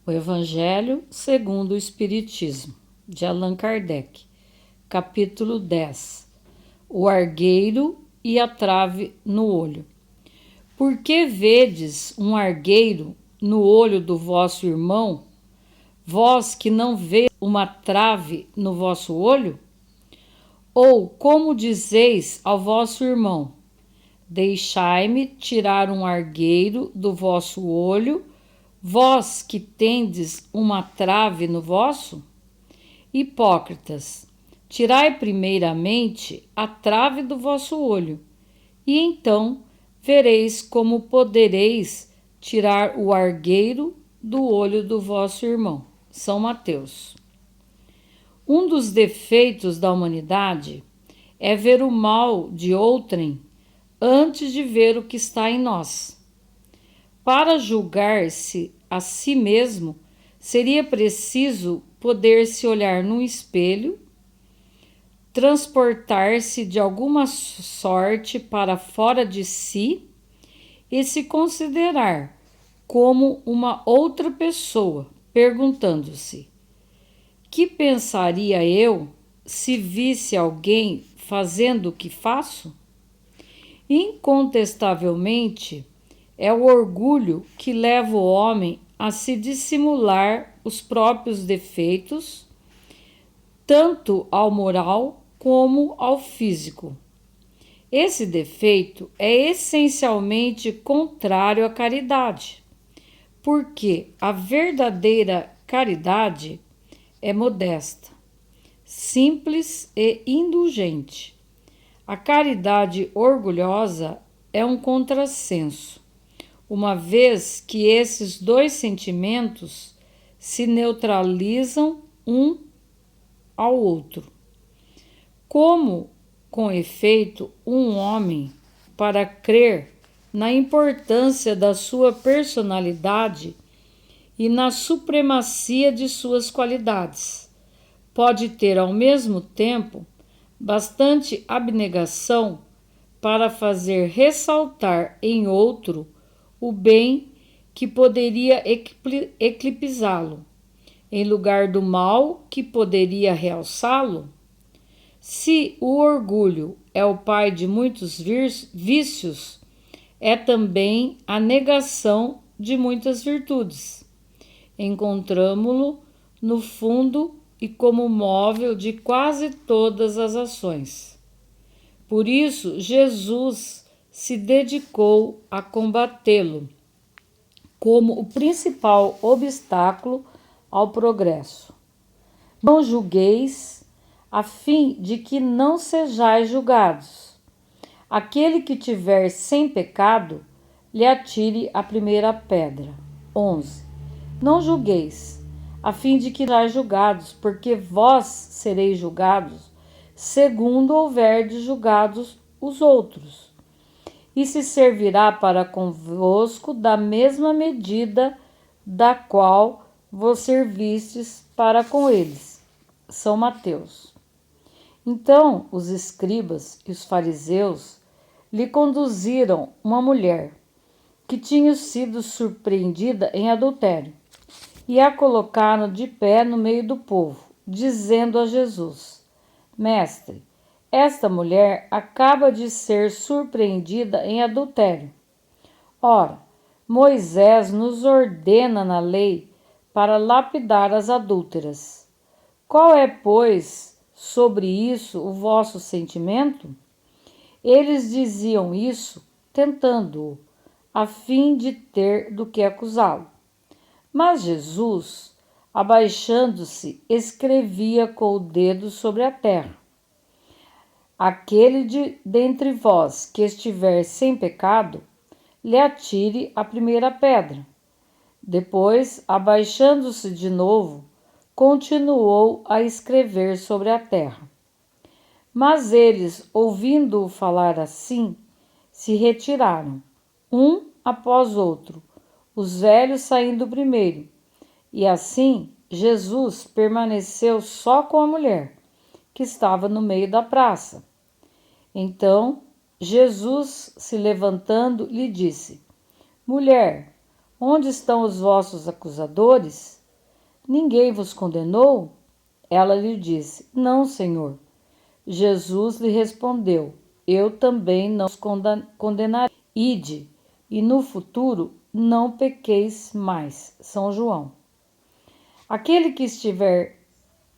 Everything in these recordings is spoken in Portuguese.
O Evangelho segundo o Espiritismo, de Allan Kardec, capítulo 10. O argueiro e a trave no olho. Por que vedes um argueiro no olho do vosso irmão, vós que não vês uma trave no vosso olho? Ou como dizeis ao vosso irmão: deixai-me tirar um argueiro do vosso olho, vós que tendes uma trave no vosso? Hipócritas, tirai primeiramente a trave do vosso olho, e então vereis como podereis tirar o argueiro do olho do vosso irmão. São Mateus. Um dos defeitos da humanidade é ver o mal de outrem antes de ver o que está em nós. Para julgar-se a si mesmo, seria preciso poder se olhar num espelho, transportar-se de alguma sorte para fora de si e se considerar como uma outra pessoa, perguntando-se: que pensaria eu se visse alguém fazendo o que faço? Incontestavelmente, é o orgulho que leva o homem a se dissimular os próprios defeitos, tanto ao moral como ao físico. Esse defeito é essencialmente contrário à caridade, porque a verdadeira caridade é modesta, simples e indulgente. A caridade orgulhosa é um contrassenso, uma vez que esses dois sentimentos se neutralizam um ao outro. Como, com efeito, um homem, para crer na importância da sua personalidade e na supremacia de suas qualidades, pode ter ao mesmo tempo bastante abnegação para fazer ressaltar em outro o bem que poderia eclipsá-lo, em lugar do mal que poderia realçá-lo? Se o orgulho é o pai de muitos vícios, é também a negação de muitas virtudes. Encontramo-lo no fundo e como móvel de quase todas as ações. Por isso, Jesus se dedicou a combatê-lo como o principal obstáculo ao progresso. Não julgueis, a fim de que não sejais julgados. Aquele que tiver sem pecado, lhe atire a primeira pedra. 11. Não julgueis, a fim de que sejais julgados, porque vós sereis julgados, segundo houverdes julgados os outros. E se servirá para convosco da mesma medida da qual vos servistes para com eles. São Mateus. Então os escribas e os fariseus lhe conduziram uma mulher que tinha sido surpreendida em adultério e a colocaram de pé no meio do povo, dizendo a Jesus: Mestre, esta mulher acaba de ser surpreendida em adultério. Ora, Moisés nos ordena na lei para lapidar as adúlteras. Qual é, pois, sobre isso o vosso sentimento? Eles diziam isso, tentando-o, a fim de ter do que acusá-lo. Mas Jesus, abaixando-se, escrevia com o dedo sobre a terra. Aquele dentre vós que estiver sem pecado, lhe atire a primeira pedra. Depois, abaixando-se de novo, continuou a escrever sobre a terra. Mas eles, ouvindo-o falar assim, se retiraram, um após outro, os velhos saindo primeiro. E assim, Jesus permaneceu só com a mulher, que estava no meio da praça. Então, Jesus, se levantando, lhe disse: Mulher, Onde estão os vossos acusadores? Ninguém vos condenou? Ela lhe disse: Não, Senhor. Jesus lhe respondeu: Eu também não os condenarei. Ide, e no futuro não pequeis mais. São João. Aquele que estiver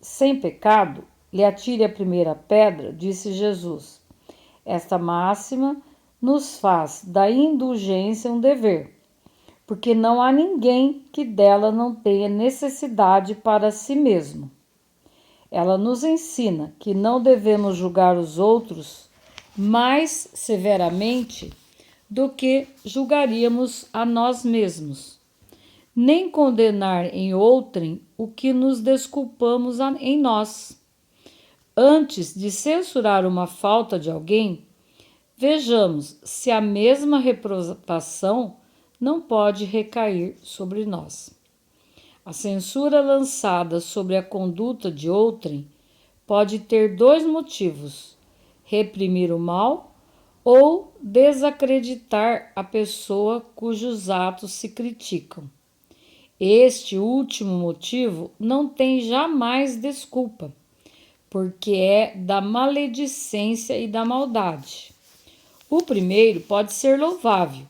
sem pecado, lhe atire a primeira pedra, disse Jesus. Esta máxima nos faz da indulgência um dever, porque não há ninguém que dela não tenha necessidade para si mesmo. Ela nos ensina que não devemos julgar os outros mais severamente do que julgaríamos a nós mesmos, nem condenar em outrem o que nos desculpamos em nós. Antes de censurar uma falta de alguém, vejamos se a mesma reprovação não pode recair sobre nós. A censura lançada sobre a conduta de outrem pode ter dois motivos: reprimir o mal ou desacreditar a pessoa cujos atos se criticam. Este último motivo não tem jamais desculpa, porque é da maledicência e da maldade. O primeiro pode ser louvável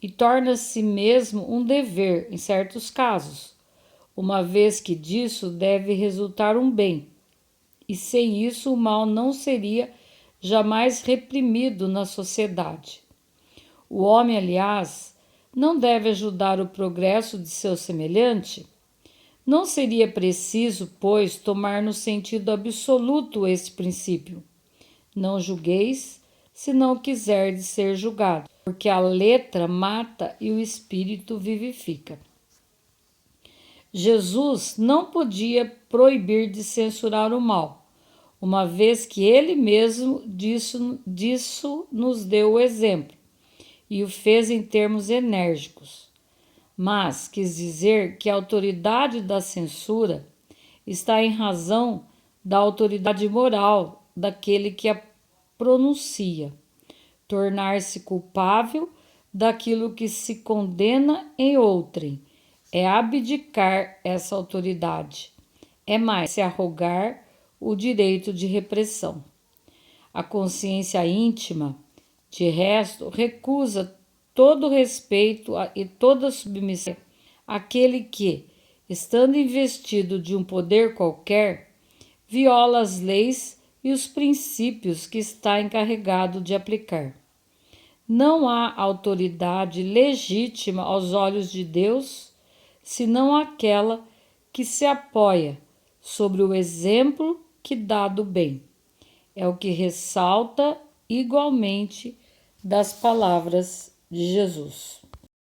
e torna-se mesmo um dever em certos casos, uma vez que disso deve resultar um bem, e sem isso o mal não seria jamais reprimido na sociedade. O homem, aliás, não deve ajudar o progresso de seu semelhante? Não seria preciso, pois, tomar no sentido absoluto este princípio: não julgueis, se não quiserdes ser julgado, porque a letra mata e o espírito vivifica. Jesus não podia proibir de censurar o mal, uma vez que ele mesmo disso nos deu o exemplo, e o fez em termos enérgicos. Mas quis dizer que a autoridade da censura está em razão da autoridade moral daquele que a pronuncia, tornar-se culpável daquilo que se condena em outrem é abdicar essa autoridade, é mais se arrogar o direito de repressão. A consciência íntima, de resto, recusa todo respeito e toda submissão àquele que, estando investido de um poder qualquer, viola as leis e os princípios que está encarregado de aplicar. Não há autoridade legítima aos olhos de Deus, senão aquela que se apoia sobre o exemplo que dá do bem. É o que ressalta igualmente das palavras de Jesus.